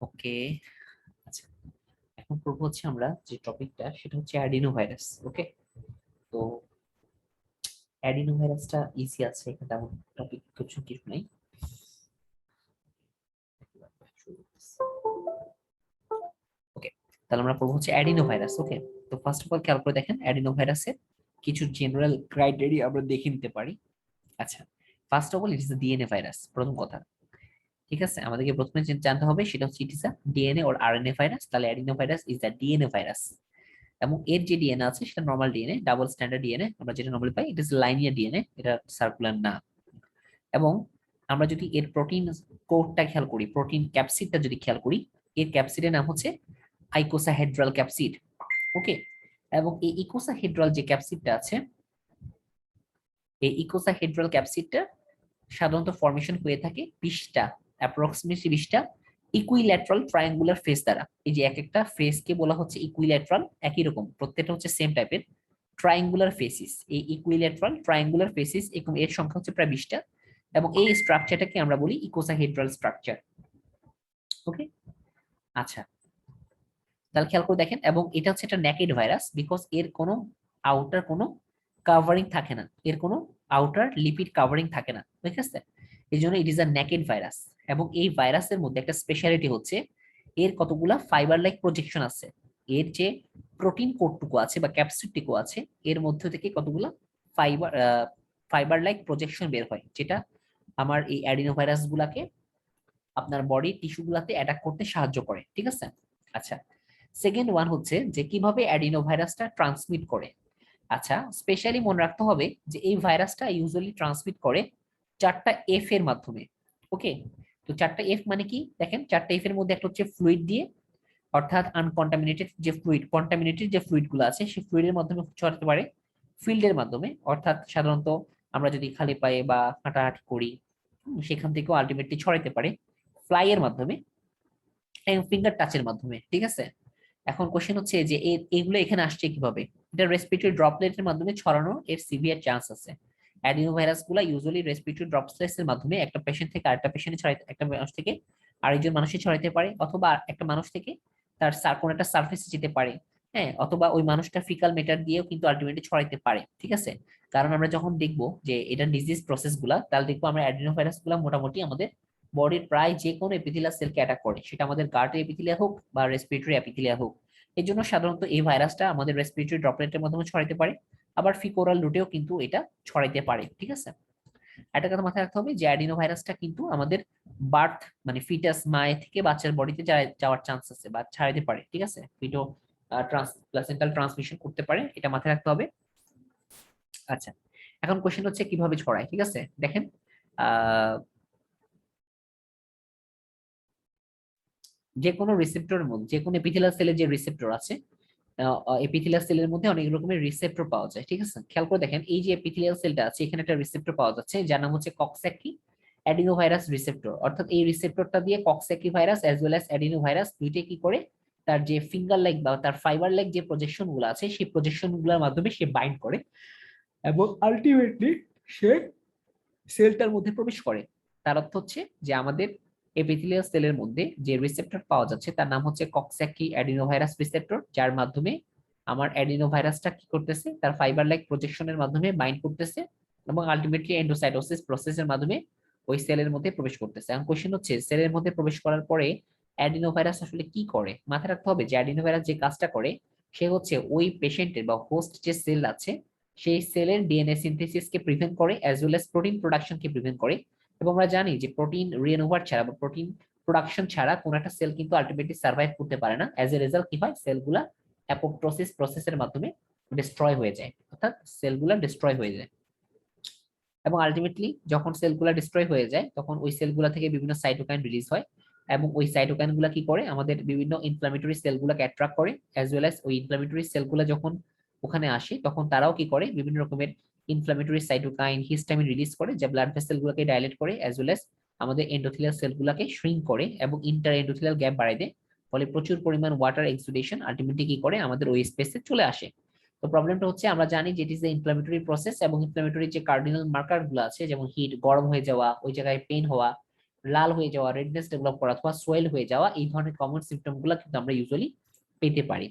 ওকে, আচ্ছা, এখন পড়বো হচ্ছে আমরা যে টপিকটা সেটা হচ্ছে অ্যাডিনো ভাইরাস। ওকে, তো অ্যাডিনো ভাইরাসটা ইজি আছে, এখানে তেমন টপিক কিছু নাই। ওকে, তাহলে আমরা পড়বো হচ্ছে অ্যাডিনো ভাইরাস। ওকে, তো ফার্স্ট অফ অল খেয়াল করে দেখেন অ্যাডিনো ভাইরাসের কিছু জেনারেল ক্রাইটেরিয়া আমরা দেখে নিতে পারি। আচ্ছা, first of all it is DNA virus, প্রথম কথা। ঠিক আছে, আমাদেরকে প্রথমে যে জানতে হবে সেটা হচ্ছে it is a DNA or RNA virus. তাহলে adenovirus is a DNA virus, এবং এর যে ডিএনএ আছে সেটা normal DNA, double standard DNA আমরা যেটা নর্মালি পাই, ইট ইজ লাইনিয়ার ডিএনএ, এটা সার্কুলার না। এবং আমরা যদি এর প্রোটিন কোডটা খেয়াল করি, প্রোটিন ক্যাপসিডটা যদি খেয়াল করি, এর ক্যাপসিডের নাম হচ্ছে আইকোসাহেড্রাল ক্যাপসিড। ওকে, এবং এই ইকোসাহেড্রাল যে ক্যাপসিডটা আছে, এই ইকোসাহেড্রাল ক্যাপসিডটা সাধারণত ফর্মেশন হয়ে থাকে 20টা, অ্যাপ্রক্সিমেটলি 20টা ইকুইল্যাট্রাল ট্রায়াঙ্গুলার ফেস দ্বারা। এই যে এক একটা ফেসকে বলা হচ্ছে ইকুইল্যাট্রাল, একই রকম প্রত্যেকটা হচ্ছে সেম টাইপের ট্রায়াঙ্গুলার ফেসিস। এই ইকুইল্যাট্রাল ট্রায়াঙ্গুলার ফেসিস এবং এর সংখ্যা হচ্ছে প্রায় 20টা, এবং এই স্ট্রাকচারটাকে আমরা বলি ইকোসাহেড্রাল স্ট্রাকচার। ওকে, আচ্ছা, তাহলে খেয়াল করে দেখেন, এবং এটা হচ্ছে একটা নেকেড ভাইরাস, বিকজ এর কোনো আউটার কোনো কাভারিং থাকে না, এর কোনো আউটার লিপিড কাভারিং থাকে না। ঠিক আছে, এই জন্য ইট ইজ আ নেকেড ভাইরাস। এবং এই ভাইরাসের মধ্যে একটা স্পেশালিটি হচ্ছে এর কতগুলা ফাইবার লাইক প্রজেকশন আছে। এর যে প্রোটিন কোডটুকু আছে বা ক্যাপসিডটুকু আছে, এর মধ্যে থেকে কতগুলা ফাইবার ফাইবার লাইক প্রজেকশন বের হয়, যেটা আমার এই অ্যাডিনো ভাইরাস গুলাকে আপনার বডি টিস্যু গুলাতে অ্যাটাক করতে সাহায্য করে। ঠিক আছে, আচ্ছা, সেকেন্ড ওয়ান হচ্ছে যে কিভাবে অ্যাডিনো ভাইরাসটা ট্রান্সমিট করে। আচ্ছা, স্পেশালি মনে রাখতে হবে যে এই ভাইরাসটা ইউজুয়ালি ট্রান্সমিট করে 4টা এফ এর মাধ্যমে। ওকে, তো 4টা এফ মানে কি দেখেন, 4টা এফ এর মধ্যে একটা হচ্ছে ফ্লুইড দিয়ে, অর্থাৎ আনকন্টামিনেটেড যে ফ্লুইড, কন্টামিনেটেড যে ফ্লুইড গুলো আছে সেই ফ্লুইডের মাধ্যমে ছড়াতে পারে, ফিল্ডের মাধ্যমে অর্থাৎ সাধারণত আমরা যদি খালি পায়ে বা হাঁটাহাঁটি করি, সেখান থেকেও আলটিমেটলি ছড়াইতে পারে ফ্লাই এর মাধ্যমে এবং ফিঙ্গার টাচের মাধ্যমে। ঠিক আছে, এখন কোশ্চেন হচ্ছে যে এগুলো এখানে আসছে কিভাবে। এটা রেসপিরেটরি ড্রপলেটের মাধ্যমে ছড়ানো এর সিভিয়ার চান্স আছে। অ্যাডিনো ভাইরাস গুলা ইউজুয়ালি রেসপিরেটরি ড্রপলেটস এর মাধ্যমে একটা পেশেন্ট থেকে আরেকটা পেশেন্টে ছড়াইতে, একটা মানুষ থেকে আরেকজন মানুষে ছড়াইতে পারে, অথবা একটা মানুষ থেকে তার কোনো একটা সার্ফেসে যেতে পারে। হ্যাঁ, অথবা ওই মানুষটা ফিকাল ম্যাটার দিয়েও কিন্তু আলটিমেটলি ছড়াইতে পারে। ঠিক আছে, কারণ আমরা যখন দেখবো যে এটা ডিজিজ প্রসেস গুলা, তাহলে দেখবো আমরা অ্যাডিনো ভাইরাস গুলা মোটামুটি আমাদের বডির প্রায় যে কোনো এপিথেলিয়াল সেলকে অ্যাটাক করে, সেটা আমাদের গার্টের এপিথেলিয়া হোক বা রেসপিরেটরি এপিথেলিয়া হোক। এই জন্য সাধারণত এই ভাইরাসটা আমাদের রেসপিরেটরি ড্রপলেটের মাধ্যমে ছড়াইতে পারে, আবার ফিকোরাল রুটেও কিন্তু এটা ছড়াইতে পারে। ঠিক আছে, একটা কথা মাথায় রাখতে হবে যে অ্যাডিনো ভাইরাসটা কিন্তু আমাদের বার্থ মানে ফিটাস মায়ের থেকে বাচ্চার বডিতে যাওয়ার চান্স আছে বা ছাড়াইতে পারে। ঠিক আছে, ফিটো প্লাসেন্টাল ট্রান্সমিশন করতে পারে, এটা মাথায় রাখতে হবে। আচ্ছা, এখন কোশ্চেন হচ্ছে কিভাবে ছড়ায়। ঠিক আছে, দেখেন আহ যে কোনো রিসেপ্টরের মধ্যে, যে কোনো এপিথেলিয়াল সেলের যে রিসেপ্টর আছে, এপিথেলিয়াল সেলের মধ্যে অনেক রকমের রিসেপ্টর পাওয়া যায়। ঠিক আছে, খেয়াল করে দেখেন এই যে এপিথেলিয়াল সেলটা আছে, এখানে একটা রিসেপ্টর পাওয়া যাচ্ছে যার নাম হচ্ছে কক্স্যাকি অ্যাডিনোভাইরাস রিসেপ্টর। অর্থাৎ এই রিসেপ্টরটা দিয়ে Coxsackie virus as well as adenovirus দুইটাই কি করে, তার যে ফিঙ্গার লাইক বা তার ফাইবার লাইক যে প্রজেকশন গুলো আছে সেই প্রজেকশন গুলোর মাধ্যমে সে বাইন্ড করে, এবং আলটিমেটলি সে সেলটার মধ্যে প্রবেশ করে। তার অর্থ হচ্ছে যে আমাদের এপিথেলিয়াল সেলের মধ্যে যে রিসেপ্টর পাওয়া যাচ্ছে তার নাম হচ্ছে কক্স্যাকি অ্যাডিনোভাইরাস রিসেপ্টর, যার মাধ্যমে আমার অ্যাডিনোভাইরাসটা কি করতেছে, তার ফাইবার লাইক প্রজেকশনের মাধ্যমে বাইন্ড করতেছে, এবং আলটিমেটলি এন্ডোসাইটোসিস প্রসেসের মাধ্যমে ওই সেলের মধ্যে প্রবেশ করতেছে। এখন কোশ্চেন হচ্ছে সেলের মধ্যে প্রবেশ করার পরে অ্যাডিনোভাইরাস আসলে কি করে। মাথায় রাখতে হবে যে অ্যাডিনোভাইরাস যে কাজটা করে সে হচ্ছে ওই পেশেন্টের বা হোস্ট যে সেল আছে সেই সেলের ডিএনএ সিনথেসিসকে প্রিভেন্ট করে অ্যাজ ওয়েল অ্যাজ প্রোটিন প্রোডাকশনকে প্রিভেন্ট করে। এবং আমরা জানি যে প্রোটিন রিএনওভার ছাড়া বা প্রোটিন প্রোডাকশন ছাড়া কোন একটা সেল কিন্তু আলটিমেটলি সার্ভাইভ করতে পারে না। অ্যাজ এ রেজাল্ট কি হয়, সেলগুলা অ্যাপোপ্টোসিস প্রসেসের মাধ্যমে ডিস্ট্রয় হয়ে যায়, অর্থাৎ সেলগুলা ডিস্ট্রয় হয়ে যায়। এবং আলটিমেটলি যখন সেলগুলা ডিস্ট্রয় হয়ে যায় তখন ওই সেলগুলা থেকে বিভিন্ন সাইটোকাইন রিলিজ হয়, এবং ওই সাইটোকাইন গুলা কি করে আমাদের বিভিন্ন ইনফ্লামেটরি সেলগুলোকে অ্যাট্রাক্ট করে, অ্যাজ ওয়েল অ্যাজ ওই ইনফ্লামেটরি সেলগুলা যখন ওখানে আসে তখন তারাও কি করে বিভিন্ন রকমের ইনফ্লামেটরি সাইটোকাইন হিস্টামিন রিলিজ করে, যা ব্লাড ভেসেলগুলোকে ডাইলেট করে, অ্যাজ ওয়েল অ্যাজ আমাদের এন্ডোথেলিয়াল সেলগুলোকে শ্রিঙ্ক করে এবং ইন্টার এন্ডোথেলিয়াল গ্যাপ বাড়ায় দেয়। ফলে প্রচুর পরিমাণ ওয়াটার এক্সুডেশন আলটিমেটলি কি করে আমাদের ওই স্পেসে চলে আসে। তো প্রবলেমটা হচ্ছে আমরা জানি যে it is the inflammatory process, এবং ইনফ্লামেটরি যে কার্ডিনাল মার্কার গুলো আছে যেমন হিট, গরম হয়ে যাওয়া, ওই জায়গায় পেইন হওয়া, লাল হয়ে যাওয়া, রেডনেস ডেভেলপ করা অথবা সোয়েল হয়ে যাওয়া, এই ধরনের কমন সিমটম গুলো কিন্তু আমরা ইউজুয়ালি পেতে পারি।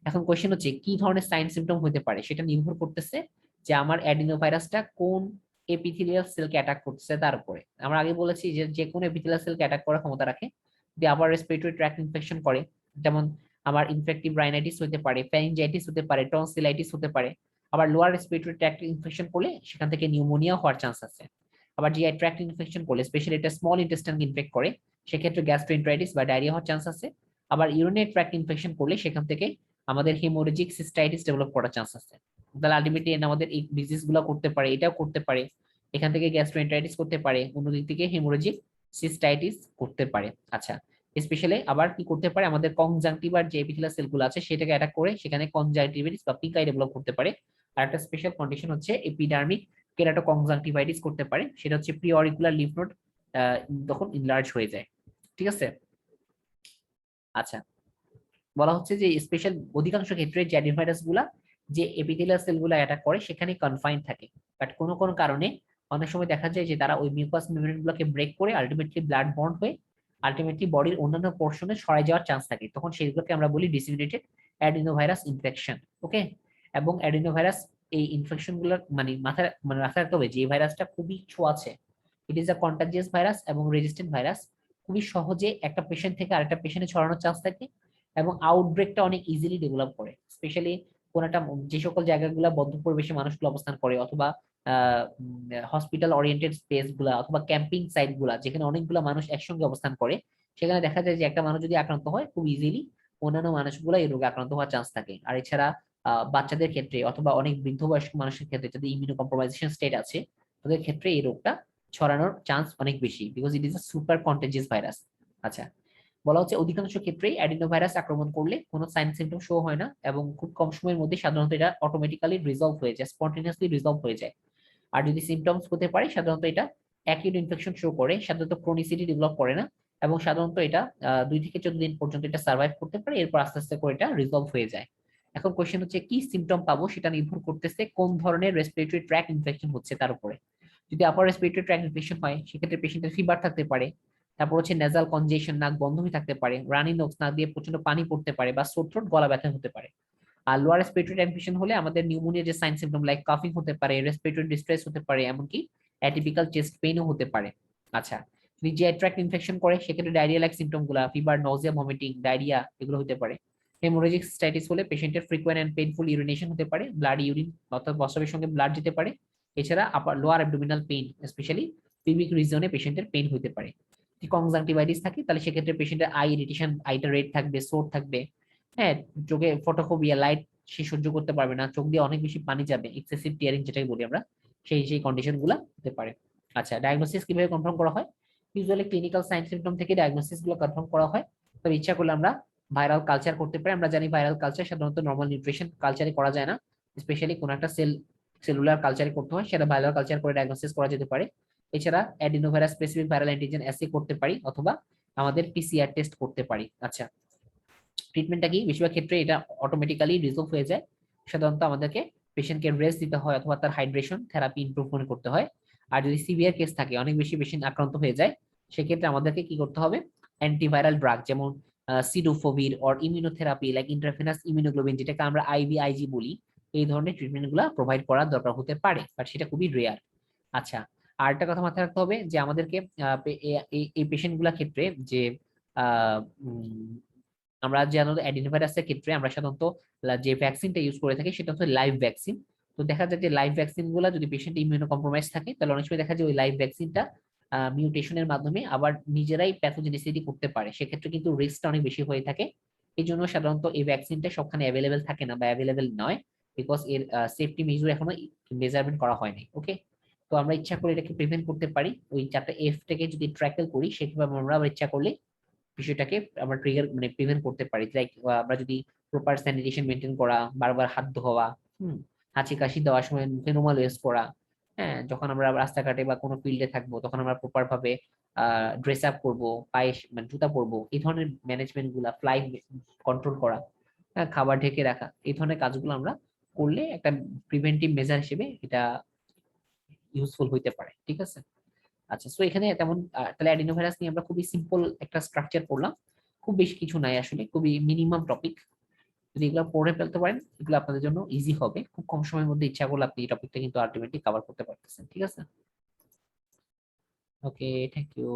এখন কোশ্চেন হচ্ছে কি ধরনের সাইন সিমটম হতে পারে, সেটা নির্ভর করতেছে যে আমার অ্যাডিনোভাইরাসটা কোন এপিথেলিয়াল সেলকে অ্যাটাক করতেছে তার উপরে। আমরা আগে বলেছি যে যে কোনো এপিথেলিয়াল সেলকে অ্যাটাক করার ক্ষমতা রাখে। যদি আবার রেসপিরেটরি ট্র্যাক্ট ইনফেকশন করে, যেমন আমার ইনফেক্টিভ রাইনাইটিস হতে পারে, ফ্যারিঞ্জাইটিস হতে পারে, টনসিলাইটিস হতে পারে। আবার লোয়ার রেসপিরেটরি ট্র্যাক্ট ইনফেকশন করলে সেখান থেকে নিউমোনিয়া হওয়ার চান্স আছে। আবার জিআই ট্র্যাক্ট ইনফেকশন করলে, স্পেশালি এটা স্মল ইন্টেস্টাইনকে ইনফেক্ট করে, সেক্ষেত্রে গ্যাস্ট্রোএন্টারাইটিস বা ডায়রিয়া হওয়ার চান্স আছে। আবার ইউরিনারি ট্র্যাক্ট ইনফেকশন করলে সেখান থেকে আমাদের হেমোরেজিক সিস্টাইটিস ডেভেলপ করার চান্স আছে। তাহলে আলটিমেটলি আমাদের এই ডিজিজ গুলো করতে পারে, এটাও করতে পারে, এখান থেকে গ্যাস্ট্রোএন্টারাইটিস করতে পারে, অন্যদিক থেকে হেমোরেজিক সিস্টাইটিস করতে পারে। আচ্ছা, স্পেশালি আবার কি করতে পারে, আমাদের কনজাংটিভার যে এপিথেলিয়াল সেলগুলো আছে সেটাকে অ্যাটাক করে সেখানে কনজাংটিভাইটিস বা পিক আই ডেভেলপ করতে পারে। আর একটা স্পেশাল কন্ডিশন হচ্ছে এপিডার্মিক কেরাটোকনজাংটিভাইটিস করতে পারে, সেটা হচ্ছে প্রি অরিকুলার লিম্ফ নোড তখন ইনলার্জ হয়ে যায়। ঠিক আছে। আচ্ছা, বলা হচ্ছে যে স্পেশাল অধিকাংশ ক্ষেত্রে যে অ্যাডিনোভাইরাস গুলা যে এপিথেলিয়াল সেলগুলো অ্যাটাক করে সেখানে কনফাইন থাকে, বাট কোনো কোনো কারণে অনেক সময় দেখা যায় যে তারা ওই মিউকাস মেমব্রেন গুলোকে ব্রেক করে আলটিমেটলি ব্লাড বন্ড হয়ে আলটিমেটলি বডির অন্যান্য পোর্শনে ছড়ায় যাওয়ার চান্স থাকে, তখন সেগুলোকে আমরা বলি ডিসিমিনেটেড অ্যাডিনোভাইরাস ইনফেকশন। ওকে। এবং অ্যাডিনোভাইরাস এই ইনফেকশন গুলোর মাথায় রাখতে হবে যে এই ভাইরাসটা খুবই ছোঁয়াচে। ইট ইজ আ কন্টাজিয়াস ভাইরাস এবং রেজিস্ট্যান্ট ভাইরাস, খুবই সহজে একটা পেশেন্ট থেকে আরেকটা পেশেন্টে ছড়ানোর চান্স থাকে এবং আউটব্রেকটা অনেক ইজিলি ডেভেলপ করে, স্পেশালি কোন একটা যে সকল জায়গাগুলো বদ্ধ পরিবেশে মানুষগুলো অবস্থান করে অথবা হসপিটাল ওরিয়েন্টেড স্পেস গুলা অথবা ক্যাম্পিং সাইট গুলা যেখানে অনেকগুলো মানুষ একসঙ্গে অবস্থান করে, সেখানে দেখা যায় যে একটা মানুষ যদি আক্রান্ত হয় খুব ইজিলি অন্যান্য মানুষগুলো এই রোগে আক্রান্ত হওয়ার চান্স থাকে। আর এছাড়া বাচ্চাদের ক্ষেত্রে অথবা অনেক বৃদ্ধ বয়স্ক মানুষের ক্ষেত্রে যাদের ইমিউনো কম্প্রোমাইজেশন স্টেট আছে তাদের ক্ষেত্রে এই রোগটা ছড়ানোর চান্স অনেক বেশি, because it is a super contagious virus. আচ্ছা, বলা হচ্ছে অধিকাংশ ক্ষেত্রেই অ্যাডিনোভাইরাস আক্রমণ করলে কোনো সাইন সিমটম শো হয় না এবং খুব কম সময়ের মধ্যে সাধারণত এটা অটোমেটিক্যালি রিজলভ হয়ে যায়, স্পন্টেনিয়াসলি রিজলভ হয়ে যায়। আর যদি সিমটমস হতে পারে সাধারণত এটা অ্যাকিউট ইনফেকশন শো করে, সাধারণত ক্রনিসিটি ডেভেলপ করে না এবং সাধারণত এটা 2 থেকে 14 দিন পর্যন্ত এটা সার্ভাইভ করতে পারে, এরপর আস্তে আস্তে করে এটা রিজলভ হয়ে যায়। এখন কোশ্চেন হচ্ছে কি সিমটম পাবো, সেটা নির্ভর করতেছে কোন ধরনের রেসপিরেটরি ট্র্যাক্ট ইনফেকশন হচ্ছে তার উপরে। যদি আপার রেসপিরেটরি ট্র্যাক্ট ইনফেকশন হয় সেক্ষেত্রে পেশেন্টের ফিভার থাকতে পারে, তারপর হচ্ছে নেজাল কনজেশন, নাক বন্ধ হয়ে থাকতে পারে, রানি নোজ, নাক দিয়ে প্রচন্ড পানি পড়তে পারে বা সোর থ্রোট, গলা ব্যথা হতে পারে। আর লোয়ার রেসপিরেটরি ইনফেকশন হলে আমাদের নিউমোনিয়া যে সাইন সিমটম লাইক কাফিং হতে পারে, রেসপিরেটরি ডিস্ট্রেস হতে পারে, এমনকি অ্যাটিপিক্যাল চেস্ট পেইনও হতে পারে। আচ্ছা, যদি জিআই ট্র্যাক্ট ইনফেকশন করে সেক্ষেত্রে ডায়রিয়া লাইক সিমটম গুলা ফিভার, নজিয়া, ভমিটিং, ডায়রিয়া এগুলো হতে পারে। হেমোরেজিক সিস্টাইটিস হলে পেশেন্টের ফ্রিকোয়েন্ট এন্ড পেইনফুল ইউরিনেশন হতে পারে, ব্লাড ইউরিন অর্থাৎ প্রস্রাবের সঙ্গে ব্লাড যেতে পারে। এছাড়া upper lower abdominal pain, specially pubic রিজনে পেশেন্টের পেইন হতে পারে। যদি কনজাংটিভাইটিস থাকে তাহলে সেক্ষেত্রে পেশেন্টের আই ইরিটেশন, আইটা রেড থাকবে, সোর থাকবে। হ্যাঁ, চোখে ফটোফোবিয়া, লাইট সে সহ্য করতে পারবে না, চোখ দিয়ে অনেক বেশি পানি যাবে, এক্সেসিভ টিয়ারিং যেটাকে বলি আমরা, সেই কন্ডিশন গুলা হতে পারে। আচ্ছা, ডায়াগনোসিস কিভাবে কনফার্ম করা হয়? ইউজুয়ালি ক্লিনিক্যাল সাইন সিমটম থেকে ডায়াগনোসিস গুলো কনফার্ম করা হয়। তবে ইচ্ছা করলে আমরা ভাইরাল কালচার করতে পারি। আমরা জানি ভাইরাল কালচার সাধারণত নরমাল নিউট্রিশন কালচারে করা যায় না, স্পেশালি কোন একটা সেলুলার কালচারে করতে হয়, সেটা ভাইরাল কালচার করে ডায়াগনোসিস করা যেতে পারে। এছাড়া adenovirus specific viral antigen as করতে পারি অথবা আমাদের পিসিআর টেস্ট করতে পারি। আচ্ছা, ট্রিটমেন্টটা কি? বেশিরভাগ ক্ষেত্রে এটা অটোমেটিক্যালি রিজলভ হয়ে যায়। সাধারণত আমাদেরকে পেশেন্টকে রেস্ট দিতে হয় অথবা তার হাইড্রেশন থেরাপি ইমপ্রুভমেন্ট করতে হয়। আর যদি সিভিয়ার কেস থাকে, অনেক বেশি পেশেন্ট আক্রান্ত হয়ে যায়, সেক্ষেত্রে আমাদেরকে কি করতে হবে? অ্যান্টিভাইরাল ড্রাগ যেমন cidofovir or immunotherapy like intravenous immunoglobin, যেটাকে আমরা আইভিআইজি বলি, এই ধরনের ট্রিটমেন্ট গুলা প্রোভাইড করার দরকার হতে পারে, বাট সেটা খুবই রেয়ার। আচ্ছা, আর একটা কথা মাথায় রাখতে হবে যে আমাদেরকে এই পেশেন্ট গুলা ক্ষেত্রে যে আহ আমরা জানি অ্যাডিনোভাইরাসের ক্ষেত্রে আমরা সাধারণত যে ভ্যাকসিনটা ইউজ করে থাকি সেটা হচ্ছে লাইভ ভ্যাকসিন। তো দেখা যায় যে লাইভ ভ্যাকসিন গুলা যদি পেশেন্ট ইমিউনো কম্প্রোমাইজ থাকে তাহলে অনেক সময় দেখা যায় ওই লাইভ ভ্যাকসিনটা মিউটেশনের মাধ্যমে আবার নিজেরাই প্যাথোজেনিসিটি করতে পারে, সেক্ষেত্রে কিন্তু রিস্কটা অনেক বেশি হয়ে থাকে। এই জন্য সাধারণত এই ভ্যাকসিনটা সবখানে অ্যাভেলেবেল থাকে না বা অ্যাভেলেবেল নয়, বিকজ এর সেফটি মেজার এখনো মেজারমেন্ট করা হয়নি। ওকে। তো আমরা ইচ্ছা করে এটাকে প্রিভেন্ট করতে পারি, ওই 4টা F থেকে যদি ট্র্যাকেল করি সেভাবে আমরা আবার ইচ্ছা করলে বিষয়টাকে আমরা ট্রিগার প্রিভেন্ট করতে পারি। লাইক আমরা যদি প্রপার স্যানিটেশন মেনটেন করা, বারবার হাত ধোয়া, হাঁচি কাশি দেওয়ার সময় মুখে রুমাল ইউজ করা, হ্যাঁ, যখন আমরা রাস্তাঘাটে বা কোনো ফিল্ডে থাকবো তখন আমরা প্রপার ভাবে ড্রেস আপ করবো, পায়ে জুতা পরবো, এই ধরনের ম্যানেজমেন্ট গুলা, ফ্লাই কন্ট্রোল করা, হ্যাঁ, খাবার ঢেকে রাখা, এই ধরনের কাজগুলো আমরা করলে একটা প্রিভেন্টিভ মেজার হিসেবে এটা ইউজফুল হইতে পারে। ঠিক আছে। আচ্ছা, সো এখানে তেমন তাহলে অ্যাডিনোভাইরাস নিয়ে আমরা খুবই সিম্পল একটা স্ট্রাকচার পড়লাম, খুব বেশি কিছু নাই আসলে, খুবই মিনিমাম টপিক। যদি এগুলো পড়ে ফেলতে পারেন এগুলো আপনাদের জন্য ইজি হবে, খুব কম সময়ের মধ্যে ইচ্ছা করলে আপনি এই টপিকটা কিন্তু আলটিমেটলি কভার করতে পারতেছেন। ঠিক আছে, ওকে, থ্যাংক ইউ।